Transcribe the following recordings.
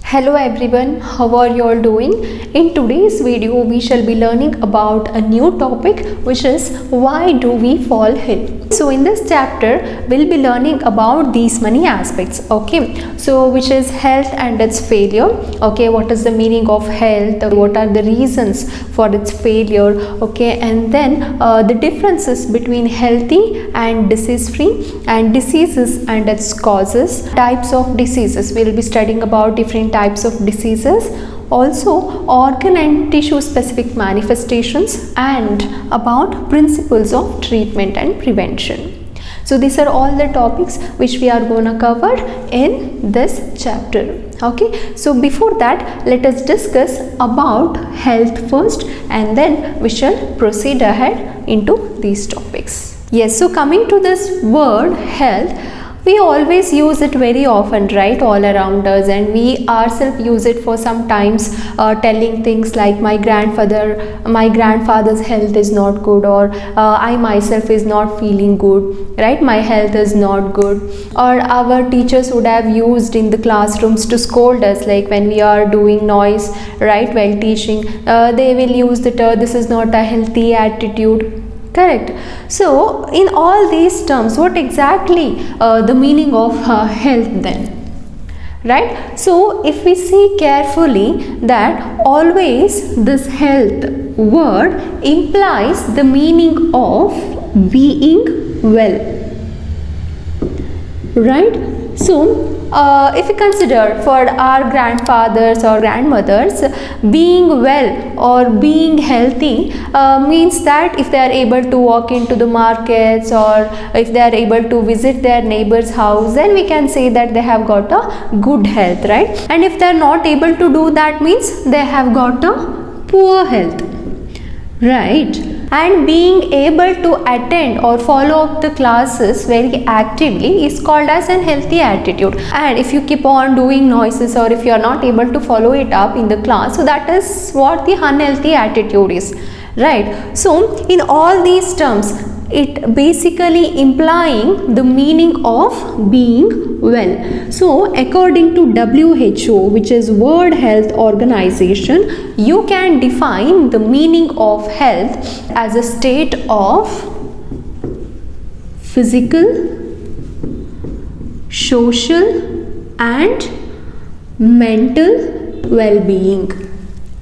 Hello everyone, how are you all doing? In today's video we shall be learning about a new topic, which is why do we fall ill. So in this chapter we'll be learning about these many aspects, okay? So which is health and its failure, okay? What is the meaning of health, what are the reasons for its failure, okay? And then the differences between healthy and disease free, and diseases and its causes, types of diseases. We'll be studying about different types of diseases, also organ and tissue specific manifestations, and about principles of treatment and prevention. So these are all the topics which we are going to cover in this chapter, okay? So before that, let us discuss about health first, and then we shall proceed ahead into these topics. Yes, so coming to this word health, we always use it very often, right, all around us, and we ourselves use it for sometimes telling things like my grandfather's health is not good, or I myself is not feeling good, right, my health is not good. Or our teachers would have used in the classrooms to scold us, like when we are doing noise, right, while teaching, they will use the term, this is not a healthy attitude. Correct. So in all these terms, what exactly the meaning of health then, right? So if we see carefully, that always this health word implies the meaning of being well, right? So if we consider for our grandfathers or grandmothers, being well or being healthy means that if they are able to walk into the markets, or if they are able to visit their neighbor's house, then we can say that they have got a good health, right? And if they are not able to do that, means they have got a poor health, right? And being able to attend or follow up the classes very actively is called as an healthy attitude. And if you keep on doing noises, or if you are not able to follow it up in the class, so that is what the unhealthy attitude is, right? So in all these terms, it basically implying the meaning of being well. So according to WHO, which is World Health Organization, you can define the meaning of health as a state of physical, social and mental well-being,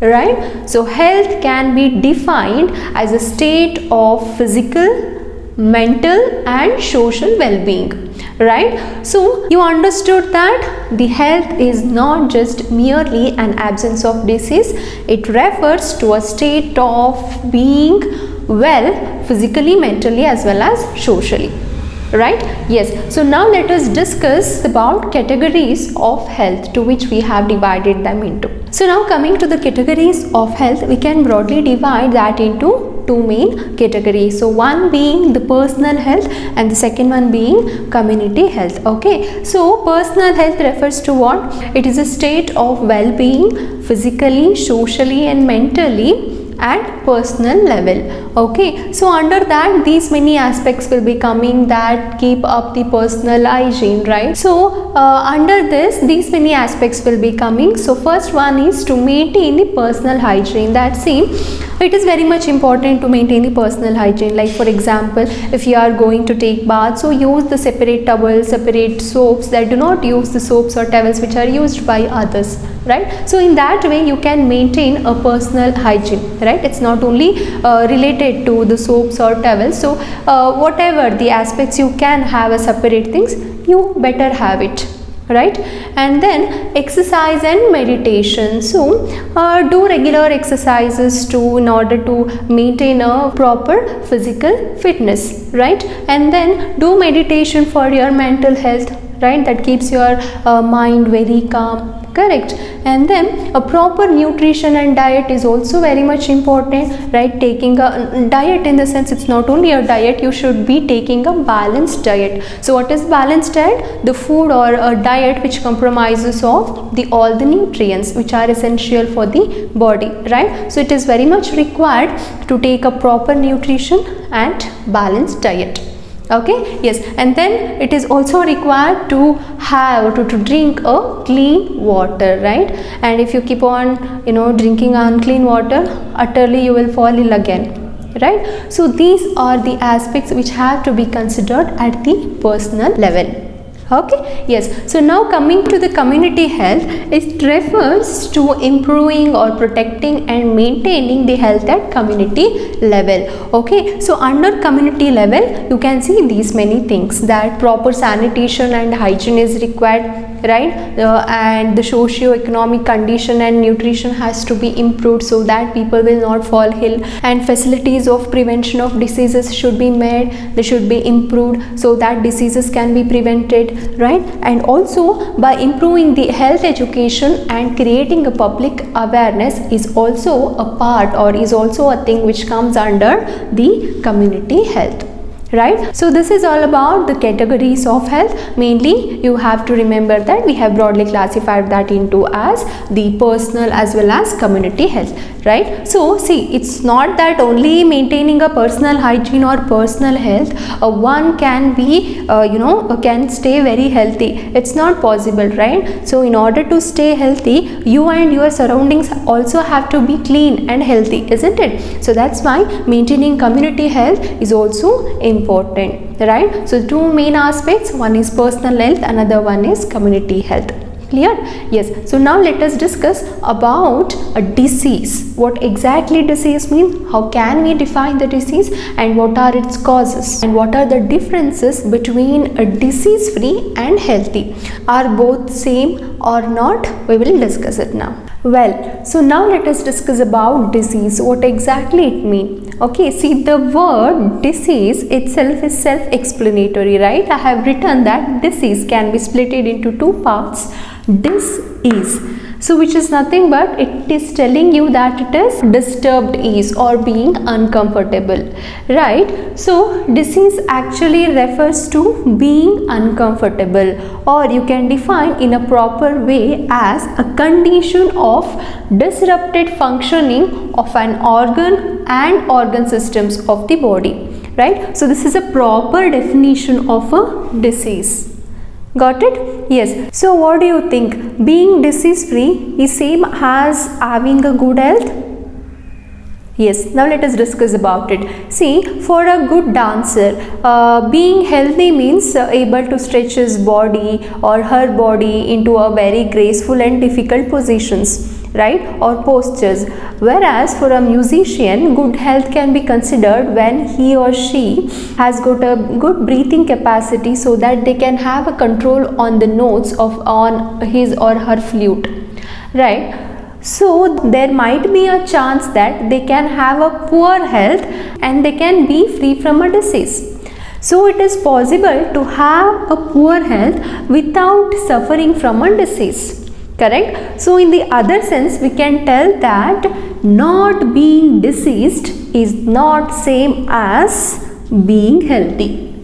right? So health can be defined as a state of physical, mental and social well-being, right? So you understood that the health is not just merely an absence of disease, it refers to a state of being well physically, mentally as well as socially, right? Yes. So now let us discuss about categories of health to which we have divided them into. So now coming to the categories of health, we can broadly divide that into two main categories. So one being the personal health, and the second one being community health, okay? So personal health refers to what? It is a state of well-being physically, socially and mentally at personal level, okay? So under that, these many aspects will be coming that keep up the personal hygiene, right? So under this, these many aspects will be coming. So first one is to maintain the personal hygiene. That same, it is very much important to maintain the personal hygiene. Like for example, if you are going to take bath, so use the separate towels, separate soaps, that do not use the soaps or towels which are used by others, right? So in that way you can maintain a personal hygiene, right? It's not only related to the soaps or towels. So whatever the aspects you can have a separate things, you better have it, right? And then exercise and meditation. So do regular exercises in order to maintain a proper physical fitness, right? And then do meditation for your mental health, right? That keeps your mind very calm, correct? And then a proper nutrition and diet is also very much important, right? Taking a diet, in the sense it's not only a diet, you should be taking a balanced diet. So what is balanced diet? The food or a diet which compromises of all the nutrients which are essential for the body, right? So it is very much required to take a proper nutrition and balanced diet, Okay, yes, and then it is also required to have to drink a clean water, right? And if you keep on drinking unclean water, utterly you will fall ill again, right? So these are the aspects which have to be considered at the personal level. Okay, yes. So now coming to the community health, it refers to improving or protecting and maintaining the health at community level. Okay, so under community level you can see these many things, that proper sanitation and hygiene is required, right? And the socio-economic condition and nutrition has to be improved so that people will not fall ill, and facilities of prevention of diseases should be made, they should be improved so that diseases can be prevented, right? And also by improving the health education and creating a public awareness is also a part, or is also a thing which comes under the community health, right? So this is all about the categories of health. Mainly you have to remember that we have broadly classified that into as the personal as well as community health, right? So see, it's not that only maintaining a personal hygiene or personal health one can be can stay very healthy. It's not possible, right? So in order to stay healthy, you and your surroundings also have to be clean and healthy, isn't it? So that's why maintaining community health is also important, right? So two main aspects, one is personal health, another one is community health. Clear? Yes. So now let us discuss about a disease. What exactly disease means? How can we define the disease, and what are its causes, and what are the differences between a disease free and healthy? Are both same or not? We will discuss it now. Well, so now let us discuss about disease. What exactly it means? Okay, see, the word disease itself is self-explanatory, right? I have written that disease can be split into two parts. Dis-ease, so which is nothing but it is telling you that it is disturbed ease or being uncomfortable, right? So disease actually refers to being uncomfortable, or you can define in a proper way as a condition of disrupted functioning of an organ and organ systems of the body, right? So this is a proper definition of a disease. Got it? Yes. So what do you think? Being disease free is same as having a good health? Yes. Now let us discuss about it. See, for a good dancer, being healthy means able to stretch his body or her body into a very graceful and difficult positions, right, or postures. Whereas for a musician, good health can be considered when he or she has got a good breathing capacity so that they can have a control on the notes on his or her flute, right? So there might be a chance that they can have a poor health and they can be free from a disease. So it is possible to have a poor health without suffering from a disease. Correct? So in the other sense, we can tell that not being diseased is not same as being healthy,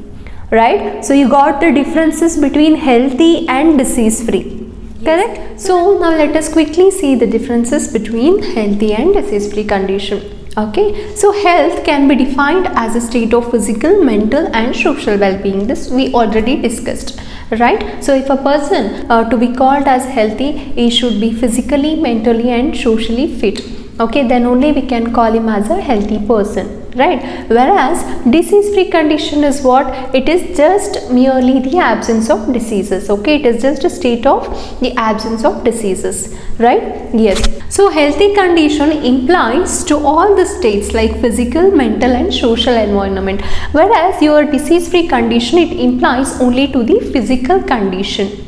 right? So you got the differences between healthy and disease free. Correct? So now let us quickly see the differences between healthy and disease free condition. Okay, so health can be defined as a state of physical, mental and social well-being. This we already discussed, right? So if a person to be called as healthy, he should be physically, mentally and socially fit. Okay, then only we can call him as a healthy person, right? Whereas disease free condition is what? It is just merely the absence of diseases. Okay, it is just a state of the absence of diseases, right? Yes. So healthy condition implies to all the states like physical, mental and social environment, whereas your disease free condition, it implies only to the physical condition,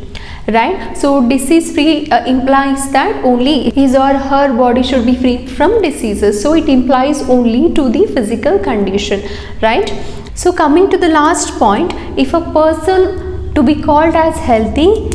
right? So disease free implies that only his or her body should be free from diseases, so it implies only to the physical condition, right? So coming to the last point, if a person to be called as healthy,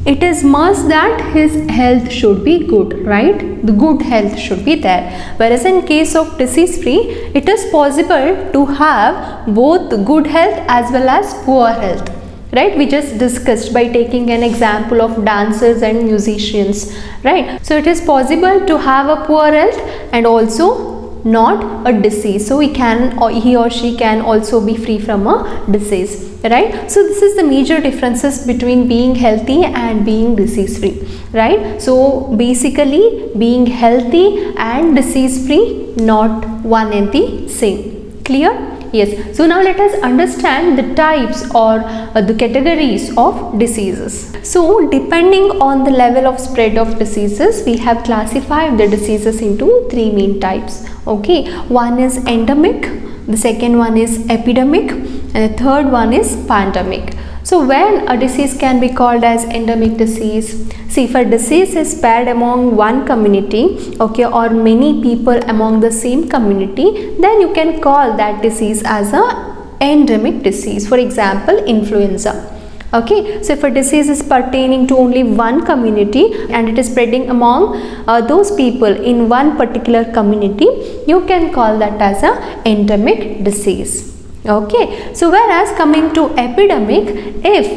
it is must that his health should be good, right? The good health should be there. Whereas in case of disease free, it is possible to have both good health as well as poor health, right? We just discussed by taking an example of dancers and musicians, right? So it is possible to have a poor health and also not a disease. So he or she can also be free from a disease, right? So this is the major differences between being healthy and being disease free, right? So basically being healthy and disease free, not one and the same. Clear? Yes. So now let us understand the types or the categories of diseases. So depending on the level of spread of diseases, we have classified the diseases into three main types. Okay, one is endemic, the second one is epidemic, and the third one is pandemic. So when a disease can be called as endemic disease, see, if a disease is spread among one community, okay, or many people among the same community, then you can call that disease as a endemic disease. For example, influenza. Okay, so if a disease is pertaining to only one community and it is spreading among those people in one particular community, you can call that as a endemic disease. Okay, so whereas coming to epidemic, if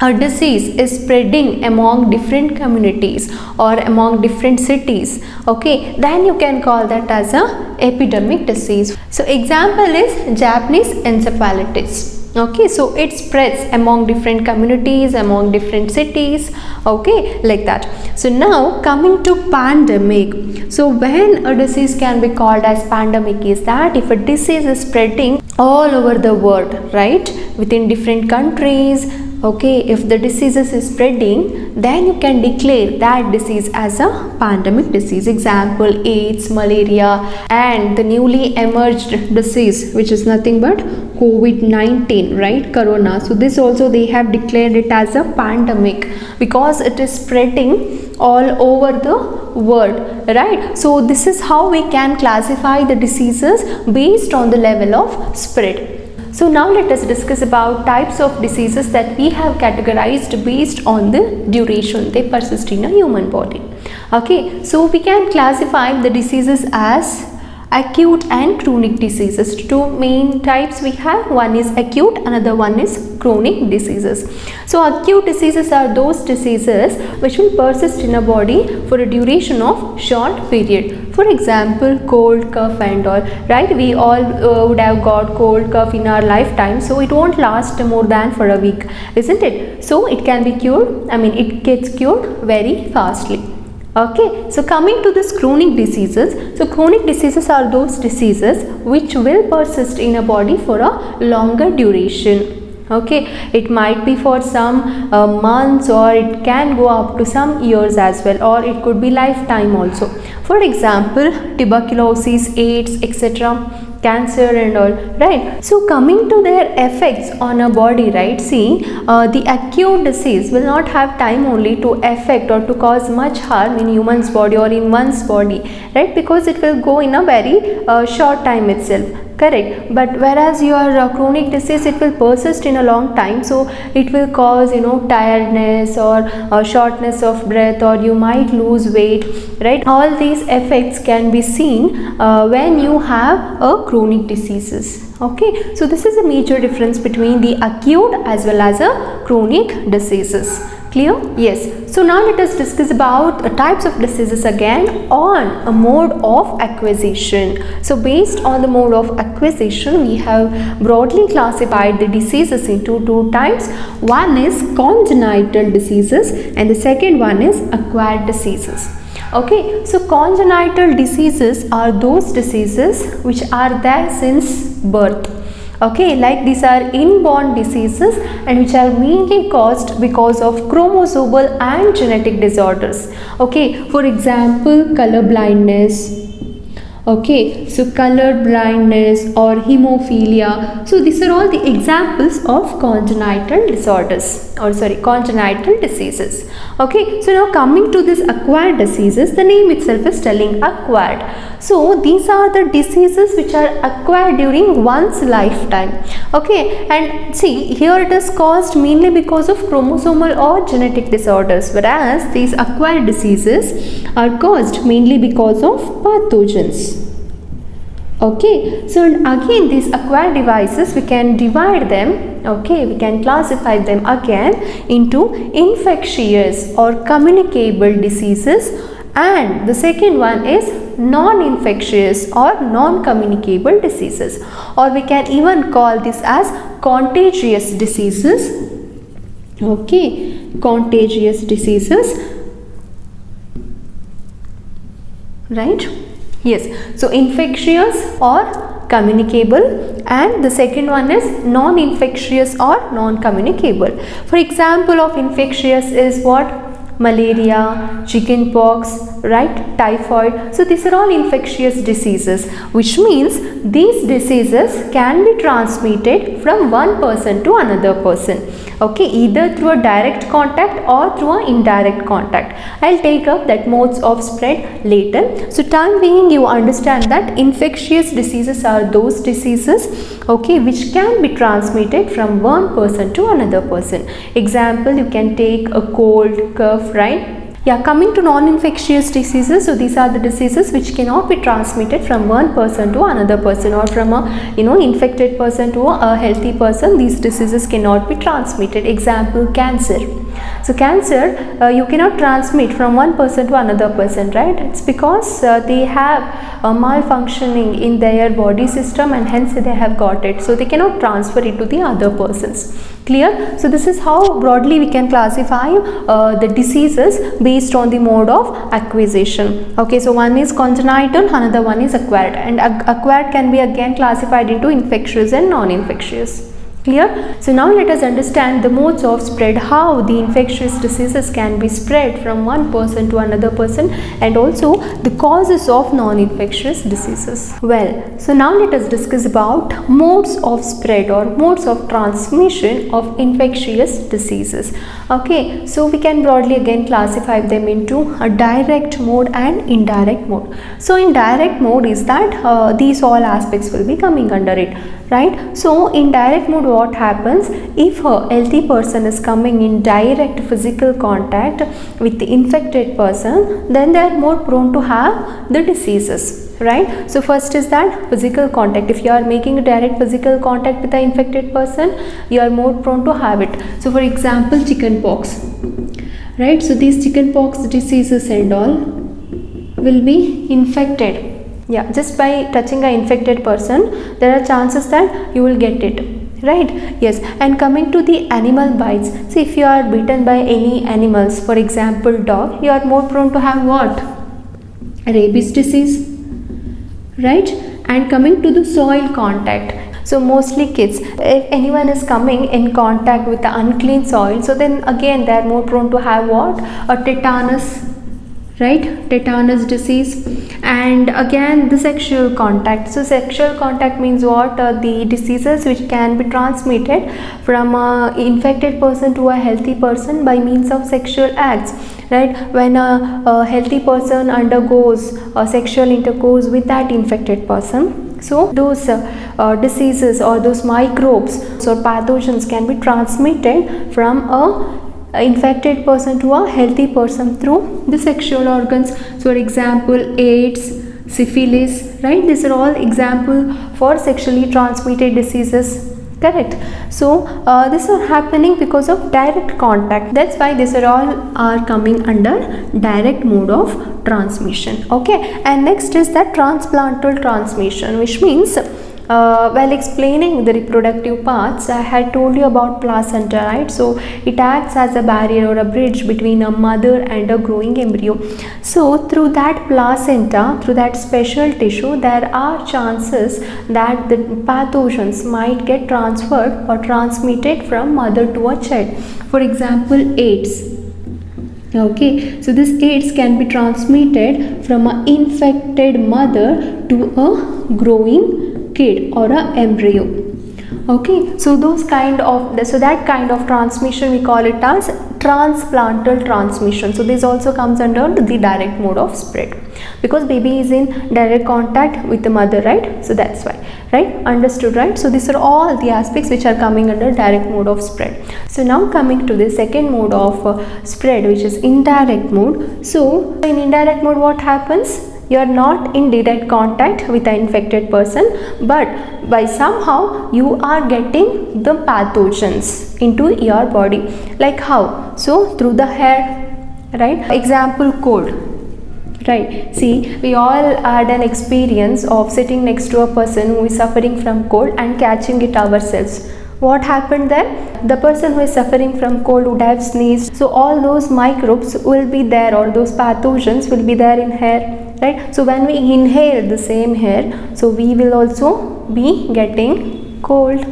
a disease is spreading among different communities or among different cities, okay, then you can call that as a epidemic disease. So example is Japanese encephalitis. Okay, so it spreads among different communities, among different cities, okay, like that. So now coming to pandemic. So when a disease can be called as pandemic is that if a disease is spreading all over the world, right, within different countries, okay, if the diseases is spreading, then you can declare that disease as a pandemic disease. Example, AIDS, malaria, and the newly emerged disease which is nothing but COVID-19, right, corona. So this also they have declared it as a pandemic because it is spreading all over the world, right? So this is how we can classify the diseases based on the level of spread. So now let us discuss about types of diseases that we have categorized based on the duration they persist in a human body. Okay, so we can classify the diseases as acute and chronic diseases. Two main types we have, one is acute, another one is chronic diseases. So acute diseases are those diseases which will persist in a body for a duration of short period. For example, cold, cough and all, right? We all would have got cold, cough in our lifetime, so it won't last more than for a week, isn't it? So it can be cured, it gets cured very fastly. Okay, so coming to this chronic diseases, so chronic diseases are those diseases which will persist in a body for a longer duration. Okay, it might be for some months, or it can go up to some years as well, or it could be lifetime also. For example, tuberculosis, AIDS, etc., cancer and all, right? So coming to their effects on a body, right? See, the acute disease will not have time only to affect or to cause much harm in human's body or in one's body, right? Because it will go in a very short time itself, correct? But whereas your chronic disease, it will persist in a long time, so it will cause tiredness or shortness of breath, or you might lose weight, right? All these effects can be seen when you have a chronic diseases. Okay, so this is a major difference between the acute as well as a chronic diseases. Clear? Yes. So now let us discuss about types of diseases again on a mode of acquisition. So based on the mode of acquisition, we have broadly classified the diseases into two types. One is congenital diseases and the second one is acquired diseases. Okay, so congenital diseases are those diseases which are there since birth. Okay, like these are inborn diseases and which are mainly caused because of chromosomal and genetic disorders. Okay, for example, color blindness. Okay, so color blindness or hemophilia. So these are all the examples of congenital disorders, or congenital diseases. Okay, so now coming to this acquired diseases, the name itself is telling acquired. So these are the diseases which are acquired during one's lifetime. Okay, and see, here it is caused mainly because of chromosomal or genetic disorders, whereas these acquired diseases are caused mainly because of pathogens. Okay, so again these acquired devices, we can divide them, okay, we can classify them again into infectious or communicable diseases and the second one is non-infectious or non-communicable diseases, or we can even call this as contagious diseases. Okay, contagious diseases, right? Yes, so infectious or communicable, and the second one is non-infectious or non-communicable. For example of infectious is what? Malaria, chickenpox, right? Typhoid. So these are all infectious diseases, which means these diseases can be transmitted from one person to another person. Okay, either through a direct contact or through an indirect contact. I'll take up that modes of spread later. So time being, you understand that infectious diseases are those diseases, okay, which can be transmitted from one person to another person. Example, you can take a cold, cough, right? Yeah, coming to non-infectious diseases, so these are the diseases which cannot be transmitted from one person to another person, or from a infected person to a healthy person. These diseases cannot be transmitted. Example, cancer. So cancer, you cannot transmit from one person to another person, right? It's because they have a malfunctioning in their body system, and hence they have got it. So they cannot transfer it to the other persons. Clear? So this is how broadly we can classify the diseases based on the mode of acquisition. Okay, so one is congenital, another one is acquired, and acquired can be again classified into infectious and non-infectious. Clear? So now let us understand the modes of spread, how the infectious diseases can be spread from one person to another person, and also the causes of non-infectious diseases. Well, so now let us discuss about modes of spread or modes of transmission of infectious diseases. Okay, so we can broadly again classify them into a direct mode and indirect mode. So in direct mode is that these all aspects will be coming under it, right? So in direct mode, what happens if a healthy person is coming in direct physical contact with the infected person, then they are more prone to have the diseases, right? So first is that physical contact. If you are making a direct physical contact with the infected person, you are more prone to have it. So for example, chickenpox, right? So these chickenpox diseases and all will be infected. Yeah, just by touching an infected person, there are chances that you will get it, right? Yes. And coming to the animal bites, see, if you are bitten by any animals, for example dog, you are more prone to have what? Rabies disease, right? And coming to the soil contact, so mostly kids, if anyone is coming in contact with the unclean soil, so then again they are more prone to have what? A tetanus, right? Tetanus disease. And again the sexual contact. So sexual contact means what? The diseases which can be transmitted from an infected person to a healthy person by means of sexual acts, right? When a healthy person undergoes sexual intercourse with that infected person, so those diseases or those microbes or pathogens can be transmitted from a infected person to a healthy person through the sexual organs. So for example, AIDS, syphilis, right? These are all example for sexually transmitted diseases, correct? So these are happening because of direct contact. That's why these are all are coming under direct mode of transmission. Okay, and next is that transplantal transmission, which means while explaining the reproductive parts, I had told you about placenta, right? So it acts as a barrier or a bridge between a mother and a growing embryo. So through that placenta, through that special tissue, there are chances that the pathogens might get transferred or transmitted from mother to a child. For example, AIDS. Okay, so this AIDS can be transmitted from an infected mother to a growing kid or a embryo. Okay, so that kind of transmission we call it as transplantal transmission. So this also comes under the direct mode of spread, because baby is in direct contact with the mother, right? So that's why, right? Understood, right? So these are all the aspects which are coming under direct mode of spread. So now coming to the second mode of spread, which is indirect mode. So in indirect mode, what happens? You are not in direct contact with the infected person, but by somehow you are getting the pathogens into your body. Like how? So through the hair, right? Example, cold. right? See, we all had an experience of sitting next to a person who is suffering from cold and catching it ourselves. What happened then? The person who is suffering from cold would have sneezed, so all those microbes will be there, or those pathogens will be there in air, right? So when we inhale the same air, so we will also be getting cold.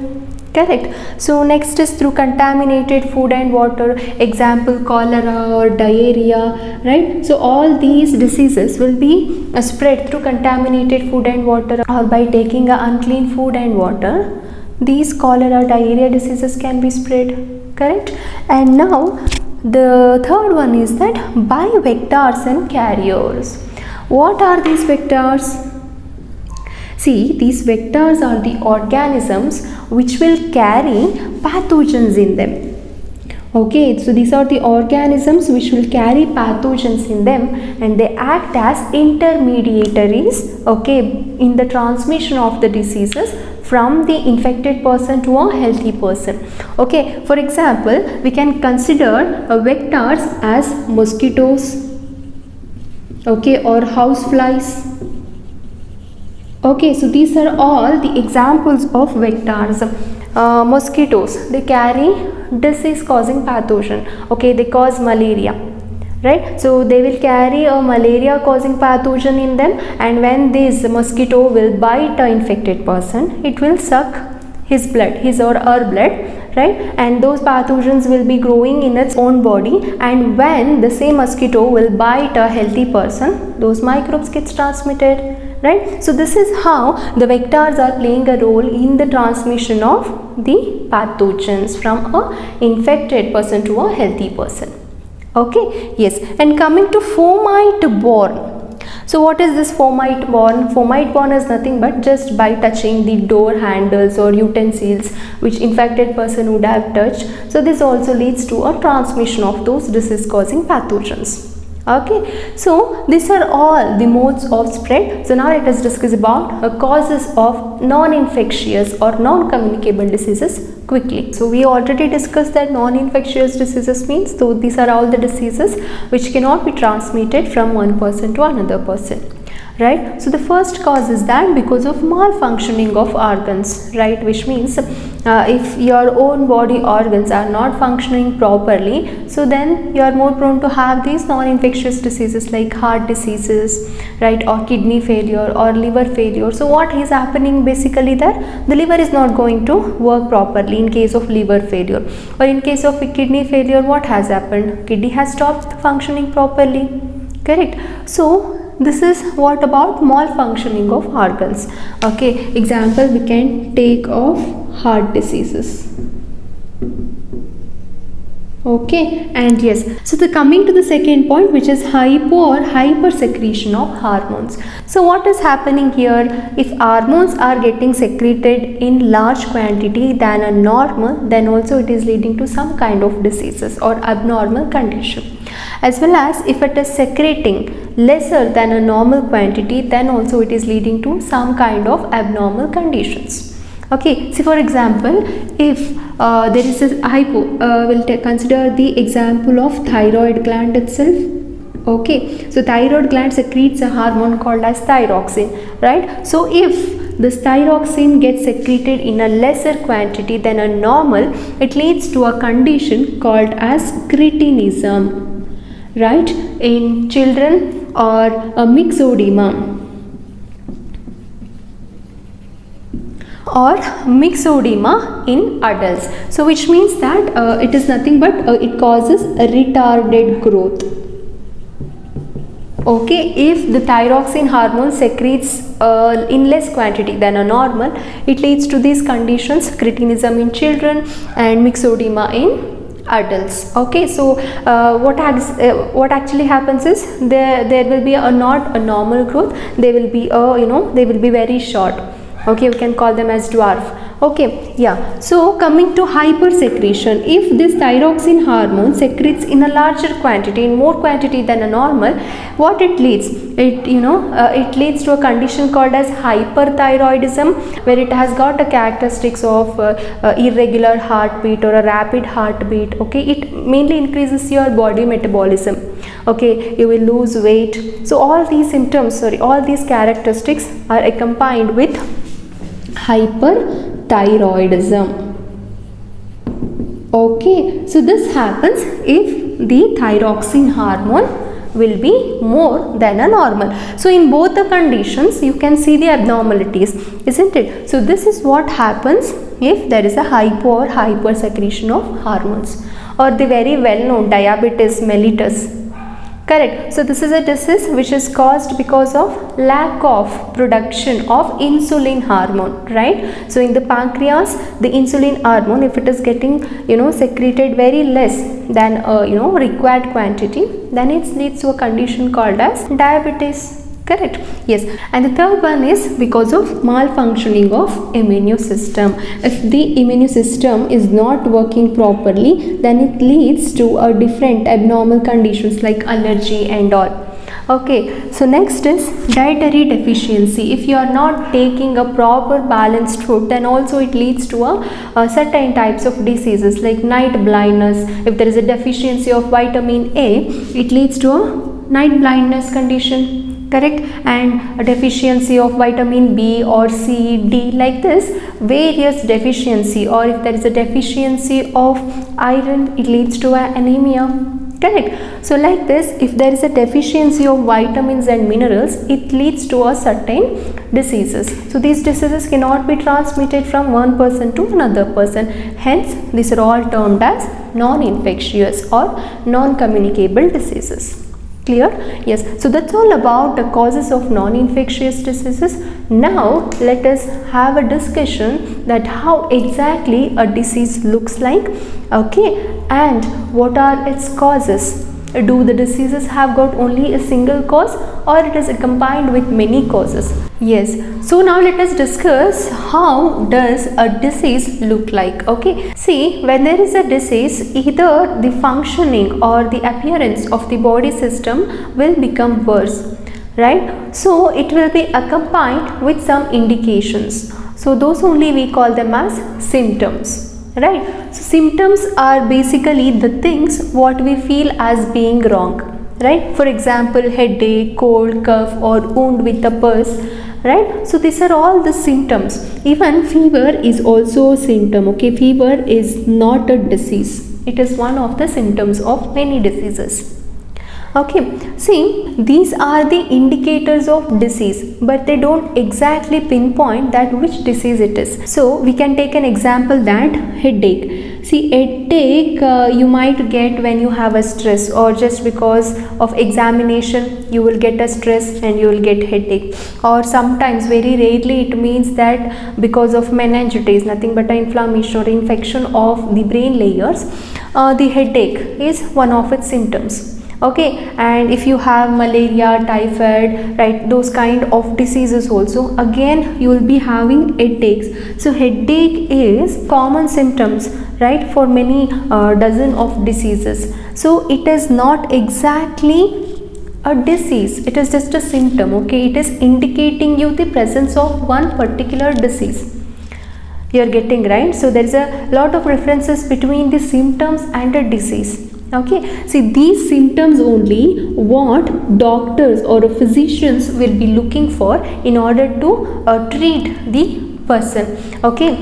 Correct. So next is through contaminated food and water, example cholera or diarrhea, right? So all these diseases will be spread through contaminated food and water, or by taking unclean food and water. These cholera, diarrhea diseases can be spread. Correct. And now the third one is that by vectors and carriers. What are these vectors? See, these vectors are the organisms which will carry pathogens in them. Okay, so these are the organisms which will carry pathogens in them, and they act as intermediaries, okay, in the transmission of the diseases from the infected person to a healthy person. Okay, for example, we can consider vectors as mosquitoes, okay, or houseflies. Okay, so these are all the examples of vectors. Mosquitoes, they carry disease causing pathogen. Okay, they cause malaria, right? So they will carry a malaria causing pathogen in them, and when this mosquito will bite an infected person, it will suck his blood, his or her blood, right? And those pathogens will be growing in its own body, and when the same mosquito will bite a healthy person, those microbes gets transmitted, right? So this is how the vectors are playing a role in the transmission of the pathogens from a infected person to a healthy person. Okay, yes. And coming to fomite borne. So what is this fomite borne? Fomite borne is nothing but just by touching the door handles or utensils which infected person would have touched. So this also leads to a transmission of those disease causing pathogens. Okay, so these are all the modes of spread. So now let us discuss about causes of non-infectious or non-communicable diseases quickly. So we already discussed that non-infectious diseases means, so these are all the diseases which cannot be transmitted from one person to another person, right? So the first cause is that because of malfunctioning of organs, right? Which means if your own body organs are not functioning properly, so then you are more prone to have these non-infectious diseases like heart diseases, right, or kidney failure or liver failure. So what is happening basically there? The liver is not going to work properly in case of liver failure, or in case of kidney failure, what has happened? Kidney has stopped functioning properly. Correct. So this is what about malfunctioning of organs. Okay, example we can take of heart diseases. Okay, and yes, so the coming to the second point, which is hypo or hyper secretion of hormones. So what is happening here? If hormones are getting secreted in large quantity than a normal, then also it is leading to some kind of diseases or abnormal condition. As well as if it is secreting lesser than a normal quantity, then also it is leading to some kind of abnormal conditions. Okay, so for example, if there is a hypo, we'll consider the example of thyroid gland itself. Okay, so thyroid gland secretes a hormone called as thyroxine, right? So if this thyroxine gets secreted in a lesser quantity than a normal, it leads to a condition called as cretinism, right, in children, or a myxedema, or myxedema in adults. So which means that it is nothing but it causes a retarded growth. Okay, if the thyroxine hormone secretes in less quantity than a normal, it leads to these conditions: cretinism in children and myxedema in adults. Okay, so what actually happens is there will be not a normal growth, they will be they will be very short. Okay, we can call them as dwarf. Okay, yeah. So coming to hypersecretion, if this thyroxine hormone secretes in a larger quantity, in more quantity than a normal, what it leads? It leads to a condition called as hyperthyroidism, where it has got the characteristics of irregular heartbeat or a rapid heartbeat. Okay, it mainly increases your body metabolism. Okay, you will lose weight. So all these symptoms, all these characteristics are accompanied with hyperthyroidism. Okay, so this happens if the thyroxine hormone will be more than a normal. So in both the conditions you can see the abnormalities, isn't it? So this is what happens if there is a hypo or hypersecretion of hormones, or the very well known diabetes mellitus. Correct. So this is a disease which is caused because of lack of production of insulin hormone, right? So in the pancreas, the insulin hormone, if it is getting secreted very less than required quantity, then it leads to a condition called as diabetes. Correct. Yes. And the third one is because of malfunctioning of immune system. If the immune system is not working properly, then it leads to a different abnormal conditions like allergy and all. Okay, so next is dietary deficiency. If you are not taking a proper balanced food, then also it leads to a certain types of diseases like night blindness. If there is a deficiency of vitamin A, it leads to a night blindness condition. Correct. And a deficiency of vitamin B or C, D, like this various deficiency, or if there is a deficiency of iron, it leads to an anemia. Correct. So like this, if there is a deficiency of vitamins and minerals, it leads to a certain diseases. So these diseases cannot be transmitted from one person to another person. Hence these are all termed as non-infectious or non-communicable diseases. Clear? Yes. So that's all about the causes of non-infectious diseases. Now let us have a discussion that how exactly a disease looks like. Okay, and what are its causes? Do the diseases have got only a single cause, or it is accompanied with many causes? Yes. So now let us discuss how does a disease look like. Okay. See, when there is a disease, either the functioning or the appearance of the body system will become worse, right? So it will be accompanied with some indications. So those only we call them as symptoms. Right. So symptoms are basically the things what we feel as being wrong. Right. For example, headache, cold, cough, or wound with a pulse. Right. So these are all the symptoms. Even fever is also a symptom. Okay. Fever is not a disease. It is one of the symptoms of many diseases. Okay, see, these are the indicators of disease, but they don't exactly pinpoint that which disease it is. So we can take an example that headache. See, headache you might get when you have a stress, or just because of examination you will get a stress and you will get headache, or sometimes very rarely it means that because of meningitis, nothing but an inflammation or infection of the brain layers, the headache is one of its symptoms. Okay, and if you have malaria, typhoid, right, those kind of diseases also, again you will be having headaches. So headache is common symptoms, right, for many dozen of diseases. So it is not exactly a disease, it is just a symptom. Okay, it is indicating you the presence of one particular disease. You are getting, right? So there is a lot of references between the symptoms and a disease. Okay, see, these symptoms only what doctors or physicians will be looking for in order to treat the person. Okay,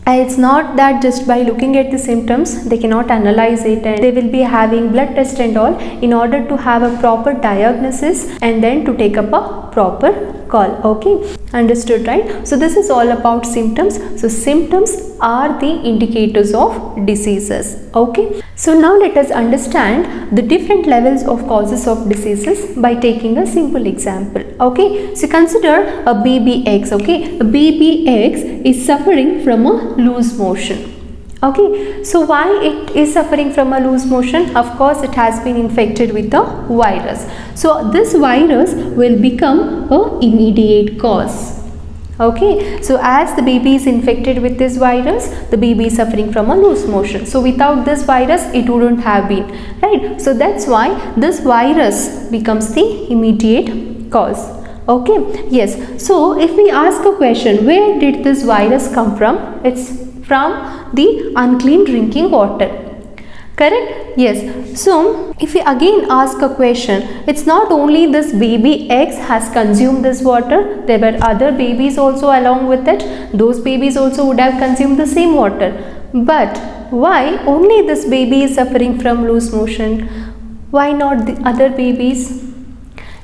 and it's not that just by looking at the symptoms they cannot analyze it, and they will be having blood test and all in order to have a proper diagnosis and then to take up a proper call. Okay, understood, right? So this is all about symptoms. So symptoms are the indicators of diseases. Okay, so now let us understand the different levels of causes of diseases by taking a simple example. Okay, so consider a baby X. Okay, a baby X is suffering from a loose motion. Okay, so why it is suffering from a loose motion? Of course, it has been infected with a virus. So this virus will become a immediate cause. Okay, so as the baby is infected with this virus, the baby is suffering from a loose motion. So without this virus, it wouldn't have been, right? So that's why this virus becomes the immediate cause. Okay, yes. So if we ask a question, where did this virus come from? It's from the unclean drinking water. Correct? Yes. So if we again ask a question, it's not only this baby X has consumed this water, there were other babies also along with it. Those babies also would have consumed the same water. But why only this baby is suffering from loose motion? Why not the other babies?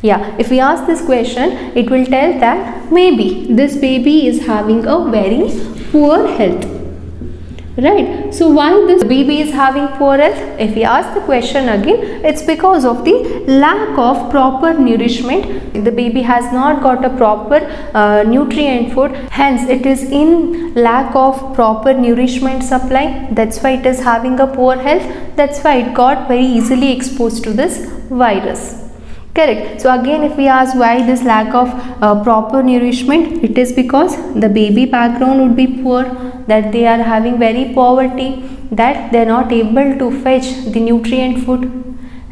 Yeah, if we ask this question, it will tell that maybe this baby is having a very poor health. Right, so why this baby is having poor health? If we ask the question again, it's because of the lack of proper nourishment. The baby has not got a proper nutrient food, hence it is in lack of proper nourishment supply. That's why it is having a poor health. That's why it got very easily exposed to this virus. Correct. So again, if we ask why this lack of proper nourishment, it is because the baby background would be poor, that they are having very poverty, that they are not able to fetch the nutrient food,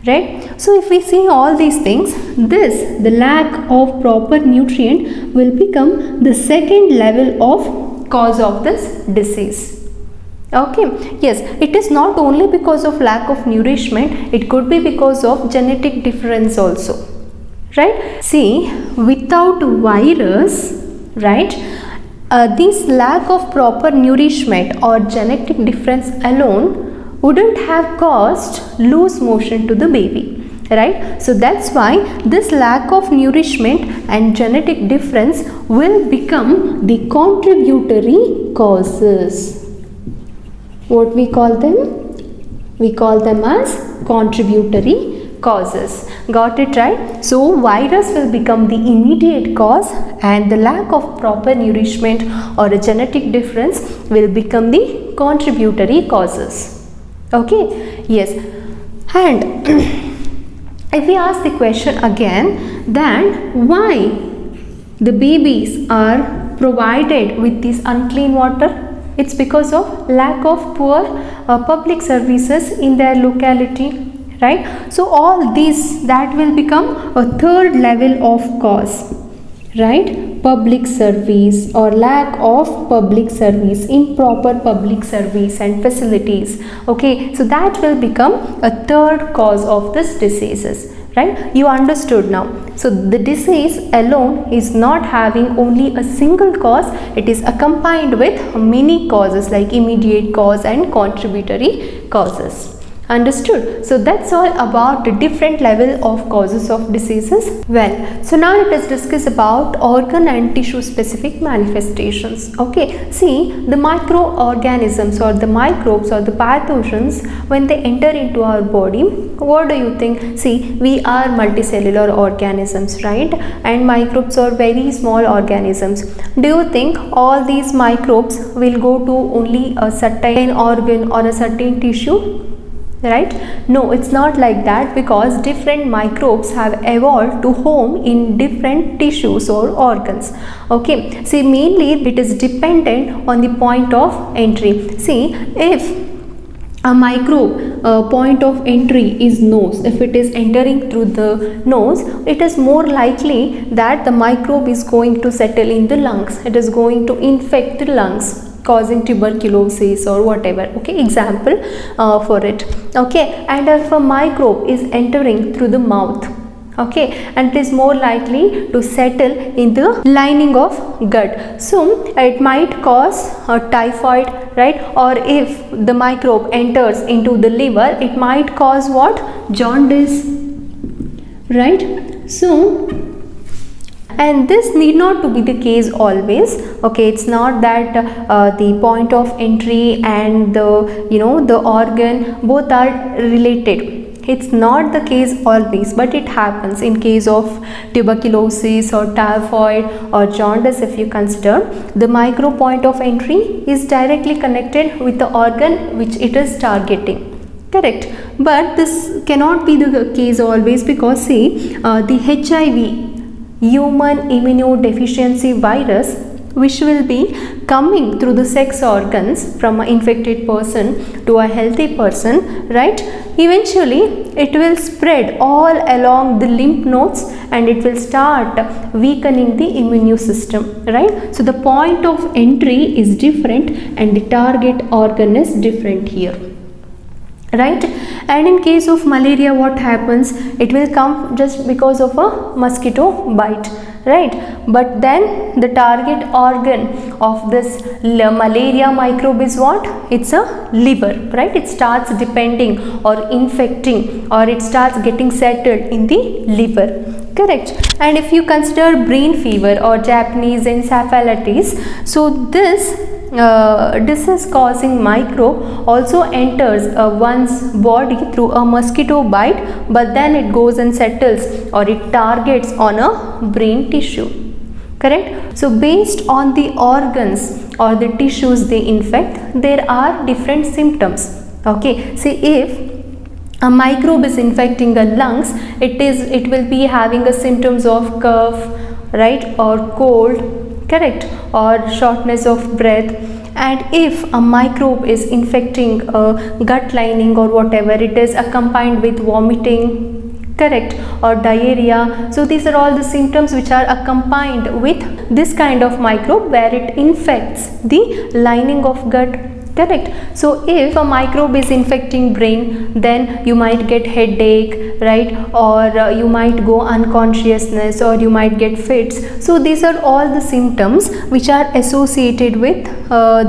right? So if we see all these things, the lack of proper nutrient will become the second level of cause of this disease. Okay, yes, it is not only because of lack of nourishment, it could be because of genetic difference also, right? See, without virus, right, this lack of proper nourishment or genetic difference alone wouldn't have caused loose motion to the baby, right? So that's why this lack of nourishment and genetic difference will become the contributory causes. What we call them? We call them as contributory causes. Got it, right? So virus will become the immediate cause and the lack of proper nourishment or a genetic difference will become the contributory causes. Okay, yes. And if we ask the question again, then why the babies are provided with this unclean water? It's because of lack of poor public services in their locality, right? So all these, that will become a third level of cause, right? Public service or lack of public service, improper public service and facilities. Okay, so that will become a third cause of this diseases, right? You understood now. So the disease alone is not having only a single cause, it is accompanied with many causes like immediate cause and contributory causes. Understood? So that's all about the different level of causes of diseases. Well, so now let us discuss about organ and tissue specific manifestations. Okay, see, the microorganisms or the microbes or the pathogens, when they enter into our body, what do you think? See, we are multicellular organisms, right? And microbes are very small organisms. Do you think all these microbes will go to only a certain organ or a certain tissue? Right? No, it's not like that, because different microbes have evolved to home in different tissues or organs. Okay, see, mainly it is dependent on the point of entry. See, if a microbe point of entry is nose, if it is entering through the nose, it is more likely that the microbe is going to settle in the lungs, it is going to infect the lungs, causing tuberculosis or whatever. Okay, example for it. Okay, and if a microbe is entering through the mouth, okay, and it is more likely to settle in the lining of gut, so it might cause a typhoid, right? Or if the microbe enters into the liver, it might cause what? Jaundice, right? So, and this need not to be the case always. Okay, it's not that the point of entry and the the organ both are related. It's not the case always, but it happens in case of tuberculosis or typhoid or jaundice. If you consider, the micro point of entry is directly connected with the organ which it is targeting. Correct, but this cannot be the case always, because see, the HIV, human immunodeficiency virus, which will be coming through the sex organs from an infected person to a healthy person, right? Eventually it will spread all along the lymph nodes and it will start weakening the immune system, right? So the point of entry is different and the target organ is different here, right? And in case of malaria, what happens? It will come just because of a mosquito bite, right? But then the target organ of this malaria microbe is what? It's a liver, right? It starts depending or infecting, or it starts getting settled in the liver, correct? And if you consider brain fever or Japanese encephalitis, so this disease causing microbe also enters one's body through a mosquito bite, but then it goes and settles or it targets on a brain tissue, correct? So based on the organs or the tissues they infect, there are different symptoms, okay? See, if a microbe is infecting the lungs, it will be having a symptoms of cough, right, or cold, correct, or shortness of breath. And if a microbe is infecting a gut lining or whatever, it is accompanied with vomiting, correct, or diarrhea. So these are all the symptoms which are accompanied with this kind of microbe where it infects the lining of gut, correct? So if a microbe is infecting brain, then you might get headache, right, or you might go unconsciousness, or you might get fits. So these are all the symptoms which are associated with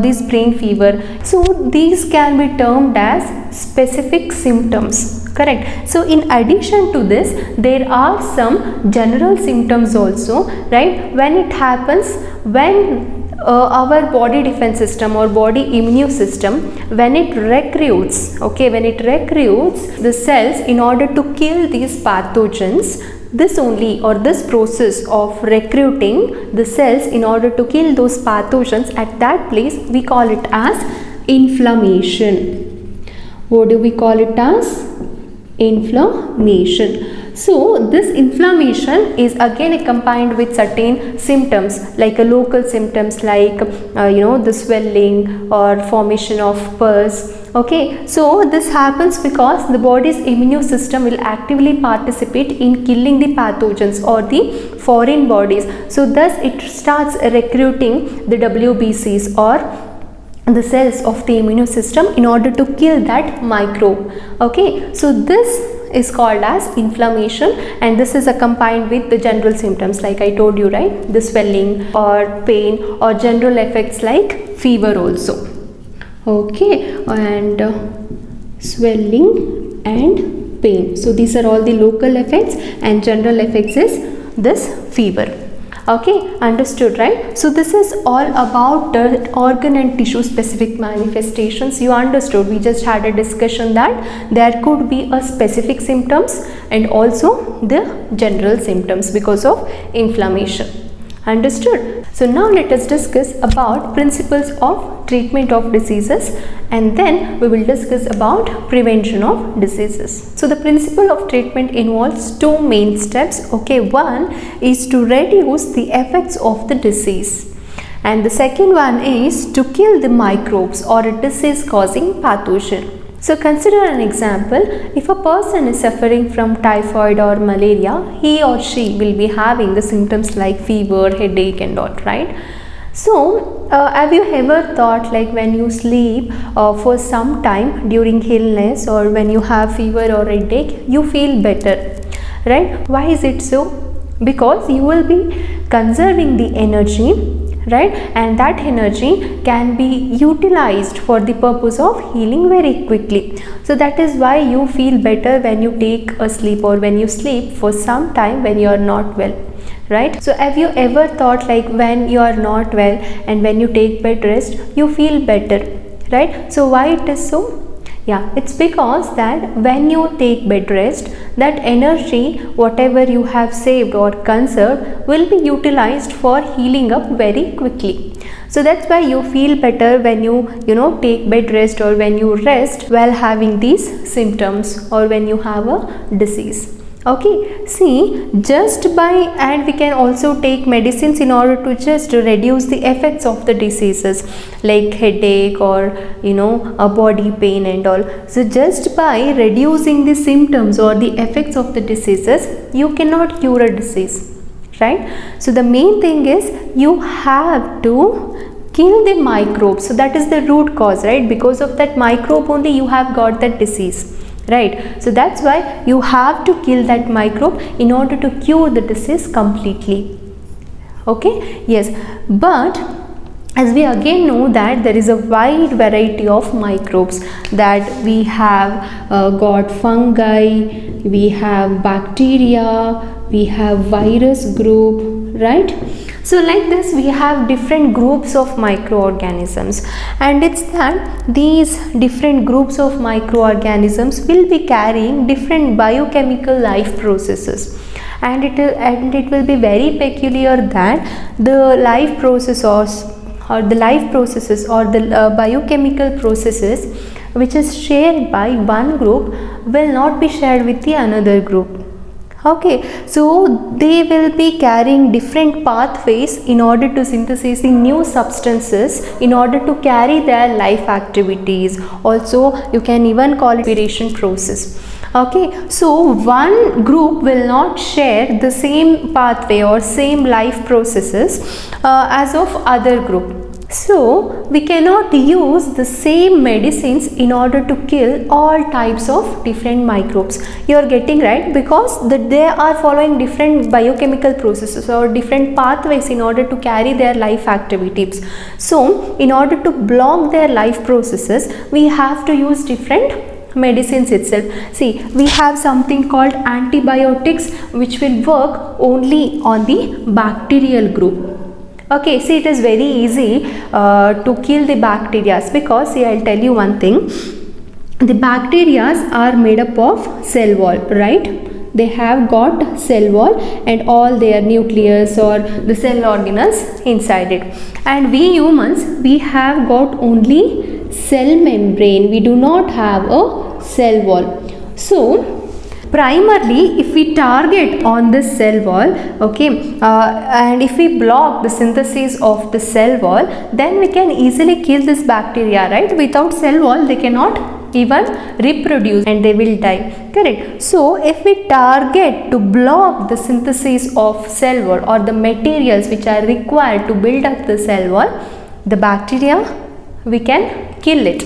this brain fever. So these can be termed as specific symptoms, correct? So in addition to this, there are some general symptoms also, right? When it happens, when our body defense system or body immune system, when it recruits, okay, when it recruits the cells in order to kill these pathogens, this only, or this process of recruiting the cells in order to kill those pathogens, at that place we call it as inflammation. What do we call it as? Inflammation. So this inflammation is again accompanied with certain symptoms, like a local symptoms like the swelling or formation of pus. Okay, so this happens because the body's immune system will actively participate in killing the pathogens or the foreign bodies. So thus it starts recruiting the WBCs or the cells of the immune system in order to kill that microbe. Okay, so this is called as inflammation, and this is accompanied with the general symptoms like I told you, right? The swelling or pain or general effects like fever also. Okay, and swelling and pain. So these are all the local effects, and general effects is this fever. Okay, understood, right? So this is all about the organ and tissue specific manifestations. You understood, we just had a discussion that there could be a specific symptoms and also the general symptoms because of inflammation. Understood? So now let us discuss about principles of treatment of diseases, and then we will discuss about prevention of diseases. So the principle of treatment involves two main steps. Okay, one is to reduce the effects of the disease, and the second one is to kill the microbes or a disease causing pathogen. So consider an example. If a person is suffering from typhoid or malaria, he or she will be having the symptoms like fever, headache and all, right? So have you ever thought, like when you sleep for some time during illness, or when you have fever or headache, you feel better, right? Why is it so? Because you will be conserving the energy, right, and that energy can be utilized for the purpose of healing very quickly. So that is why you feel better when you take a sleep, or when you sleep for some time when you are not well, right? So have you ever thought, like when you are not well and when you take bed rest, you feel better, right? So why it is so? Yeah, it's because that when you take bed rest, that energy, whatever you have saved or conserved, will be utilized for healing up very quickly. So that's why you feel better when you take bed rest, or when you rest while having these symptoms, or when you have a disease. Okay, see, just by, and we can also take medicines in order to just reduce the effects of the diseases like headache or a body pain and all. So just by reducing the symptoms or the effects of the diseases, you cannot cure a disease, right? So the main thing is you have to kill the microbes. So that is the root cause, right? Because of that microbe only you have got that disease, right? So that's why you have to kill that microbe in order to cure the disease completely. Okay, yes, but as we again know that there is a wide variety of microbes, that we have got fungi, we have bacteria, we have virus group, right? So like this we have different groups of microorganisms, and it's that these different groups of microorganisms will be carrying different biochemical life processes, and it will be very peculiar that the life processes or the biochemical processes which is shared by one group will not be shared with the another group. Okay, so they will be carrying different pathways in order to synthesize the new substances in order to carry their life activities. Also, you can even call it respiration process. Okay, so one group will not share the same pathway or same life processes as of other group. So we cannot use the same medicines in order to kill all types of different microbes. You are getting right, because they are following different biochemical processes or different pathways in order to carry their life activities. So in order to block their life processes, we have to use different medicines itself. See, we have something called antibiotics which will work only on the bacterial group. Okay, see, it is very easy to kill the bacteria, because see, I'll tell you one thing. The bacteria are made up of cell wall, right? They have got cell wall and all their nucleus or the cell organelles inside it. And we humans, we have got only cell membrane. We do not have a cell wall. So primarily, if we target on this cell wall, okay, and if we block the synthesis of the cell wall, then we can easily kill this bacteria, right? Without cell wall, they cannot even reproduce and they will die, correct? So if we target to block the synthesis of cell wall or the materials which are required to build up the cell wall, the bacteria, we can kill it.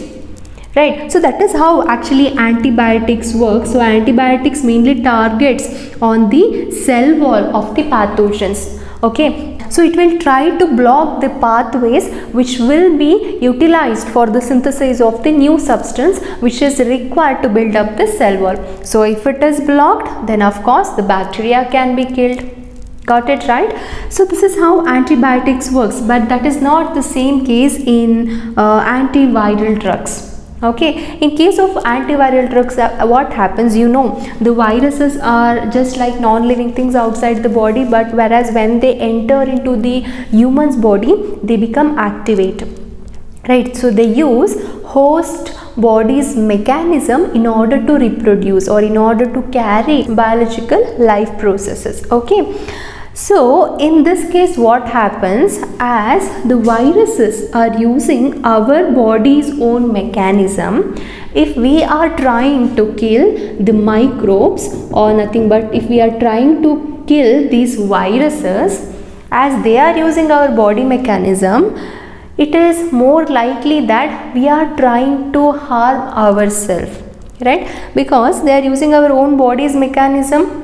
Right, so that is how actually antibiotics work. So antibiotics mainly targets on the cell wall of the pathogens. Okay, so it will try to block the pathways which will be utilized for the synthesis of the new substance which is required to build up the cell wall. So if it is blocked, then of course the bacteria can be killed. Got it, right? So this is how antibiotics works, but that is not the same case in antiviral drugs. Okay, in case of antiviral drugs, what happens, the viruses are just like non-living things outside the body, but whereas when they enter into the human's body, they become activate, right? So they use host body's mechanism in order to reproduce or in order to carry biological life processes. Okay, so in this case what happens, as the viruses are using our body's own mechanism, if we are trying to kill the microbes or nothing but if we are trying to kill these viruses, as they are using our body mechanism, it is more likely that we are trying to harm ourselves, right? Because they are using our own body's mechanism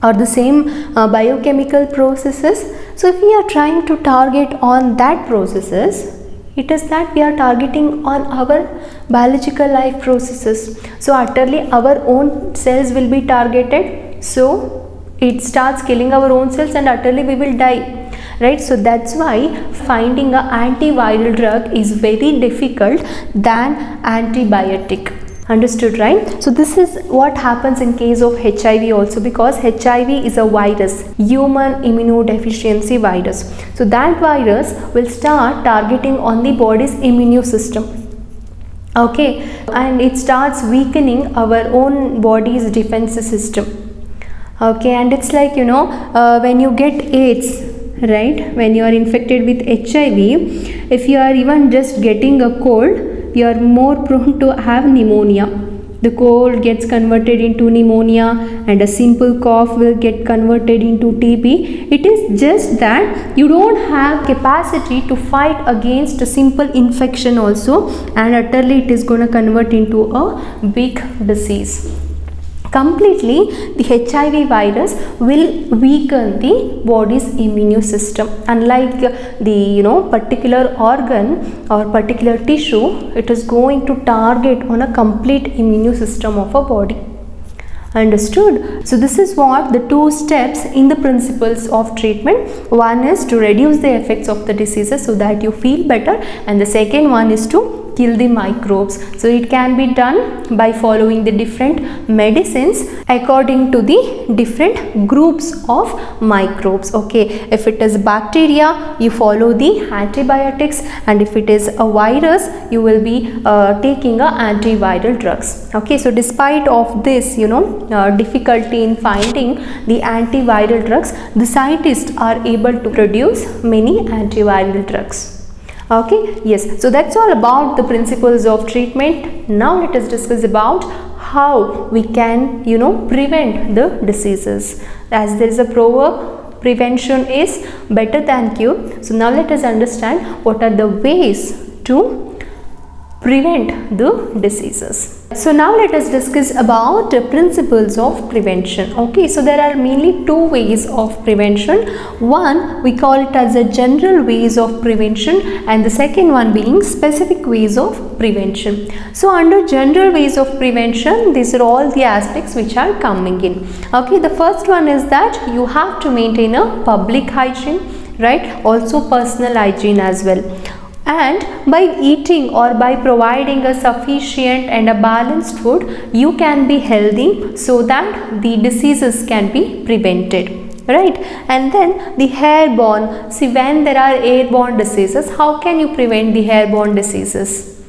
or the same biochemical processes. So if we are trying to target on that processes, it is that we are targeting on our biological life processes. So utterly our own cells will be targeted. So it starts killing our own cells and utterly we will die, right? So that's why finding an antiviral drug is very difficult than antibiotic. Understood, right? So this is what happens in case of HIV also, because HIV is a virus, human immunodeficiency virus. So that virus will start targeting on the body's immune system. Okay, and it starts weakening our own body's defense system. Okay, and it's like, when you get AIDS, right, when you are infected with HIV, if you are even just getting a cold, you are more prone to have pneumonia. The cold gets converted into pneumonia, and a simple cough will get converted into TB. It is just that you don't have capacity to fight against a simple infection also, and utterly it is going to convert into a big disease. Completely, the HIV virus will weaken the body's immune system. Unlike the particular organ or particular tissue, it is going to target on a complete immune system of a body. Understood? So this is what the two steps in the principles of treatment. One is to reduce the effects of the diseases so that you feel better, and the second one is to kill the microbes. So it can be done by following the different medicines according to the different groups of microbes. Okay, if it is bacteria, you follow the antibiotics, and if it is a virus, you will be taking a antiviral drugs. Okay, so despite of this difficulty in finding the antiviral drugs, the scientists are able to produce many antiviral drugs. Okay, yes, so that's all about the principles of treatment. Now let us discuss about how we can prevent the diseases. As there is a proverb, prevention is better than cure. So now let us understand what are the ways to prevent the diseases. So now let us discuss about principles of prevention. Okay, so there are mainly two ways of prevention. One, we call it as a general ways of prevention, and the second one being specific ways of prevention. So under general ways of prevention, these are all the aspects which are coming in. Okay, the first one is that you have to maintain a public hygiene, right? Also personal hygiene as well. And by eating or by providing a sufficient and a balanced food, you can be healthy so that the diseases can be prevented, right? And then the airborne, see, when there are airborne diseases, how can you prevent the airborne diseases?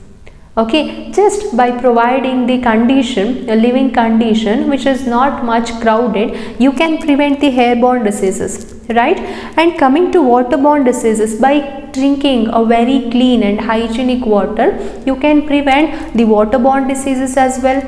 Okay, just by providing the condition, a living condition which is not much crowded, you can prevent the airborne diseases, right? And coming to waterborne diseases, by drinking a very clean and hygienic water, you can prevent the waterborne diseases as well,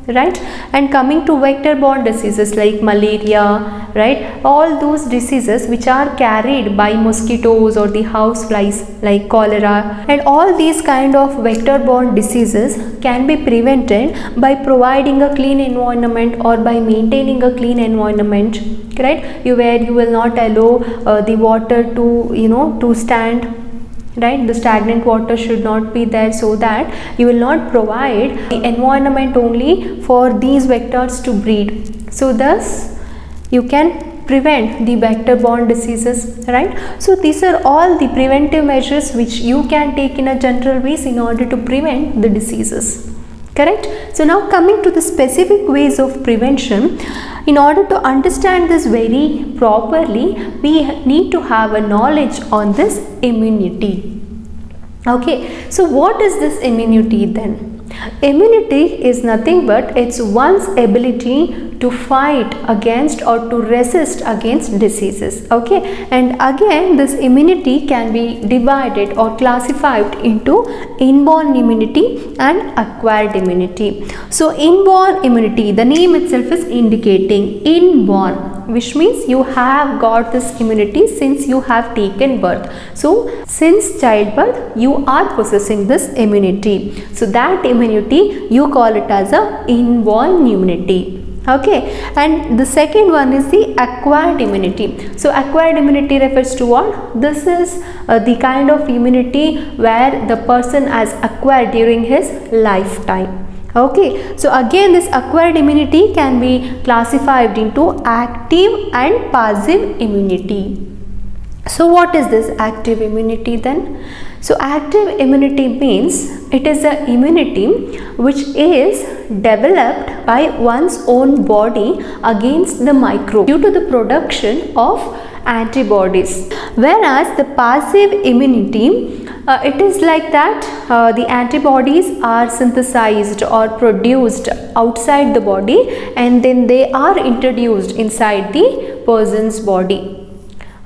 right? And coming to vector-borne diseases like malaria, right? All those diseases which are carried by mosquitoes or the houseflies like cholera, and all these kind of vector-borne diseases can be prevented by providing a clean environment or by maintaining a clean environment, right? Where you will not allow the water to to stand, right? The stagnant water should not be there, so that you will not provide the environment only for these vectors to breed. So thus you can prevent the vector-borne diseases, right? So these are all the preventive measures which you can take in a general ways in order to prevent the diseases. Correct? So now coming to the specific ways of prevention, in order to understand this very properly, we need to have a knowledge on this immunity. Okay, so what is this immunity then? Immunity is nothing but it's one's ability to fight against or to resist against diseases. Okay, and again this immunity can be divided or classified into inborn immunity and acquired immunity. So inborn immunity, the name itself is indicating inborn, which means you have got this immunity since you have taken birth. So since childbirth you are possessing this immunity. So that immunity you call it as a inborn immunity. Okay, and the second one is the acquired immunity. So acquired immunity refers to what? This is the kind of immunity where the person has acquired during his lifetime. Okay, so again this acquired immunity can be classified into active and passive immunity. So what is this active immunity then? So active immunity means it is a immunity which is developed by one's own body against the microbe due to the production of antibodies, whereas the passive immunity It is like that the antibodies are synthesized or produced outside the body, and then they are introduced inside the person's body.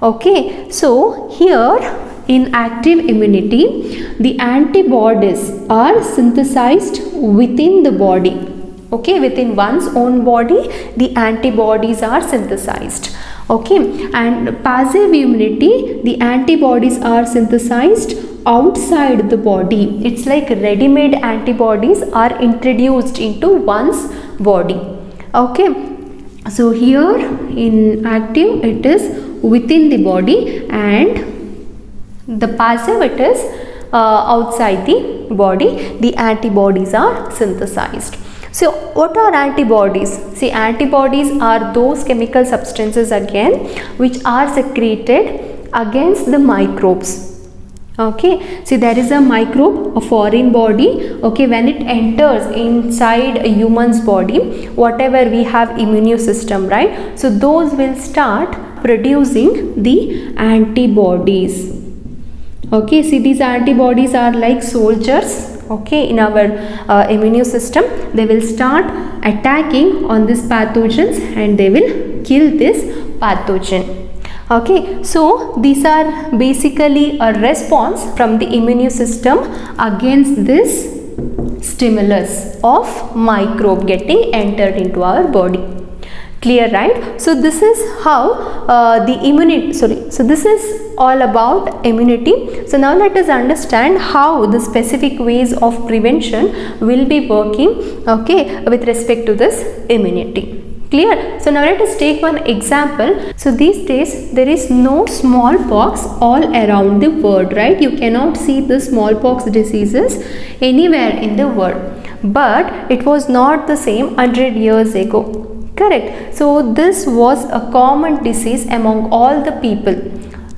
Okay, so here in active immunity, the antibodies are synthesized within the body. Okay, within one's own body, the antibodies are synthesized. Okay, and passive immunity, the antibodies are synthesized outside the body. It's like ready-made antibodies are introduced into one's body. Okay, so here in active it is within the body, and the passive it is outside the body. The antibodies are synthesized. So what are antibodies? See, antibodies are those chemical substances again which are secreted against the microbes. Okay, see, there is a microbe, a foreign body. Okay, when it enters inside a human's body, whatever we have immune system, right? So those will start producing the antibodies. Okay, see, these antibodies are like soldiers. Okay, in our immune system, they will start attacking on these pathogens and they will kill this pathogen. Okay, so these are basically a response from the immune system against this stimulus of microbe getting entered into our body. Clear, right? So this is how so this is all about immunity. So now let us understand how the specific ways of prevention will be working, okay, with respect to this immunity. Clear? So now let us take one example. So these days there is no smallpox all around the world, right? You cannot see the smallpox diseases anywhere in the world, but it was not the same 100 years ago. Correct. So this was a common disease among all the people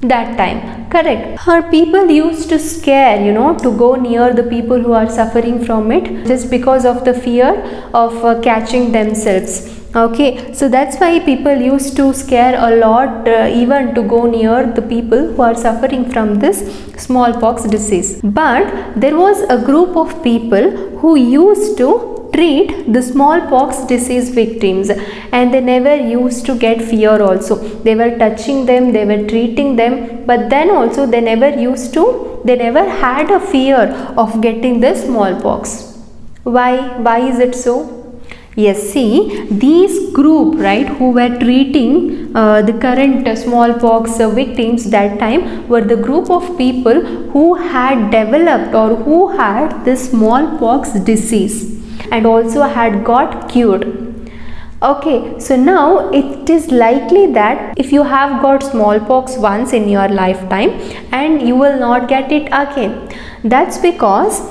that time. Correct. Our people used to scare, to go near the people who are suffering from it, just because of the fear of catching themselves. Okay, so that's why people used to scare a lot, even to go near the people who are suffering from this smallpox disease. But there was a group of people who used to treat the smallpox disease victims, and they never used to get fear also. They were touching them, they were treating them, but then also they never had a fear of getting the smallpox. Why is it so? Yes, see, these group, right, who were treating the current smallpox victims that time were the group of people who had developed or who had this smallpox disease and also had got cured. Okay, so now it is likely that if you have got smallpox once in your lifetime and you will not get it again. That's because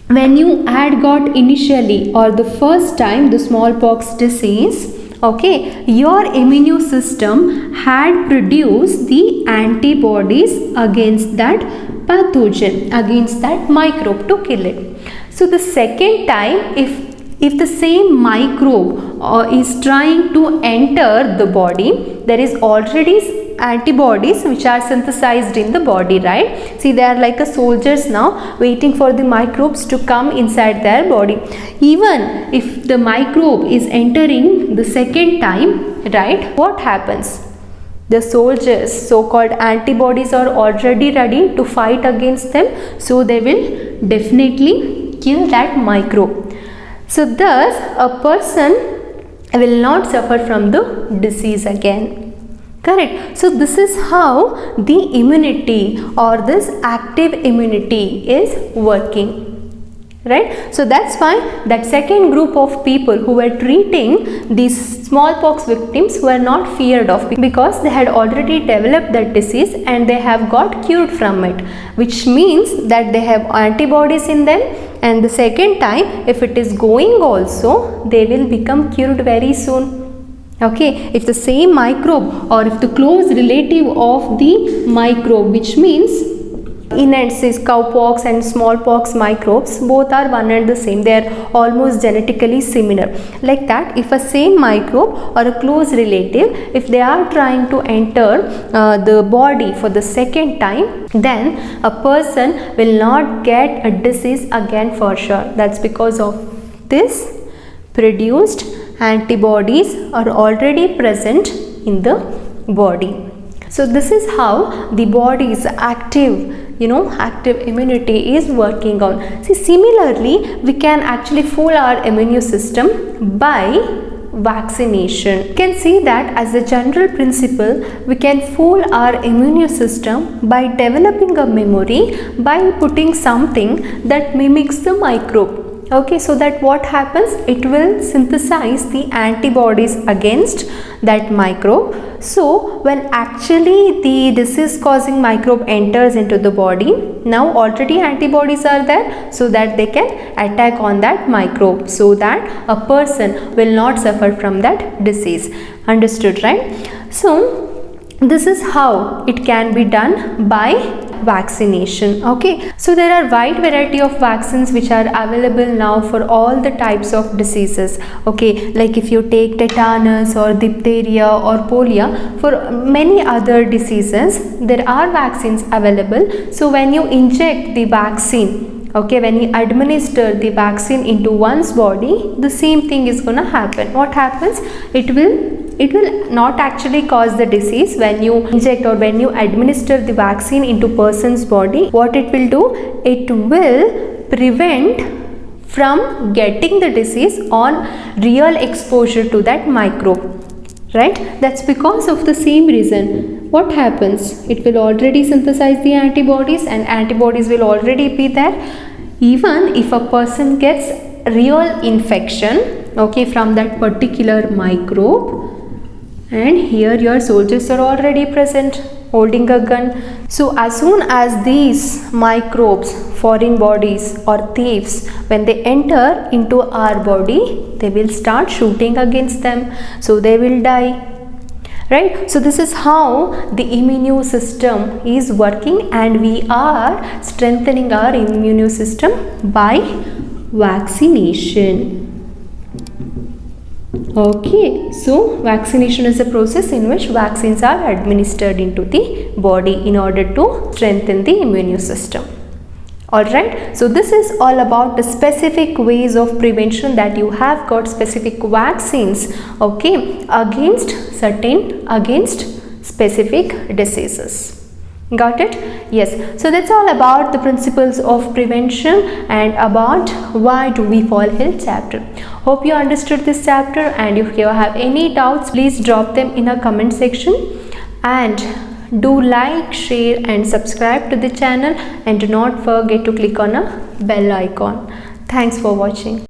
when you had got initially or the first time the smallpox disease, okay, your immune system had produced the antibodies against that pathogen, against that microbe to kill it. So the second time, if the same microbe is trying to enter the body, there is already antibodies which are synthesized in the body, right? See, they are like a soldiers now waiting for the microbes to come inside their body. Even if the microbe is entering the second time, right, what happens? The soldiers, so-called antibodies, are already ready to fight against them, so they will definitely kill that microbe. So thus a person will not suffer from the disease again. Correct. So this is how the immunity or this active immunity is working. Right. So that's why that second group of people who were treating these smallpox victims were not feared of, because they had already developed that disease and they have got cured from it, which means that they have antibodies in them, and the second time if it is going also, they will become cured very soon. Okay, if the same microbe or if the close relative of the microbe, which means Enensis, cowpox and smallpox microbes, both are one and the same. They are almost genetically similar. Like that, if a same microbe or a close relative, if they are trying to enter the body for the second time, then a person will not get a disease again for sure. That's because of this produced antibodies are already present in the body. So this is how the body's active immunity is working on. See, similarly, we can actually fool our immune system by vaccination. You can see that as a general principle, we can fool our immune system by developing a memory by putting something that mimics the microbe. Okay, so that what happens, it will synthesize the antibodies against that microbe. So when actually the disease causing microbe enters into the body, now already antibodies are there, so that they can attack on that microbe, so that a person will not suffer from that disease. Understood, right? So this is how it can be done by vaccination. Okay, so there are wide variety of vaccines which are available now for all the types of diseases. Okay, like if you take tetanus or diphtheria or polio, for many other diseases there are vaccines available. So when you inject the vaccine, okay, when you administer the vaccine into one's body, the same thing is gonna happen. What happens? It will not actually cause the disease. When you inject or when you administer the vaccine into person's body, what it will do? It will prevent from getting the disease on real exposure to that microbe, right? That's because of the same reason. What happens? It will already synthesize the antibodies, and antibodies will already be there. Even if a person gets real infection, okay, from that particular microbe, and here your soldiers are already present holding a gun. So as soon as these microbes, foreign bodies or thieves, when they enter into our body, they will start shooting against them, so they will die, right? So this is how the immune system is working, and we are strengthening our immune system by vaccination. Okay, so vaccination is a process in which vaccines are administered into the body in order to strengthen the immune system. Alright, so this is all about the specific ways of prevention, that you have got specific vaccines, okay, against specific diseases. Got it? Yes. So that's all about the principles of prevention and about why do we fall ill chapter. Hope you understood this chapter, and if you have any doubts, please drop them in a comment section, and do like, share and subscribe to the channel, and do not forget to click on a bell icon. Thanks for watching.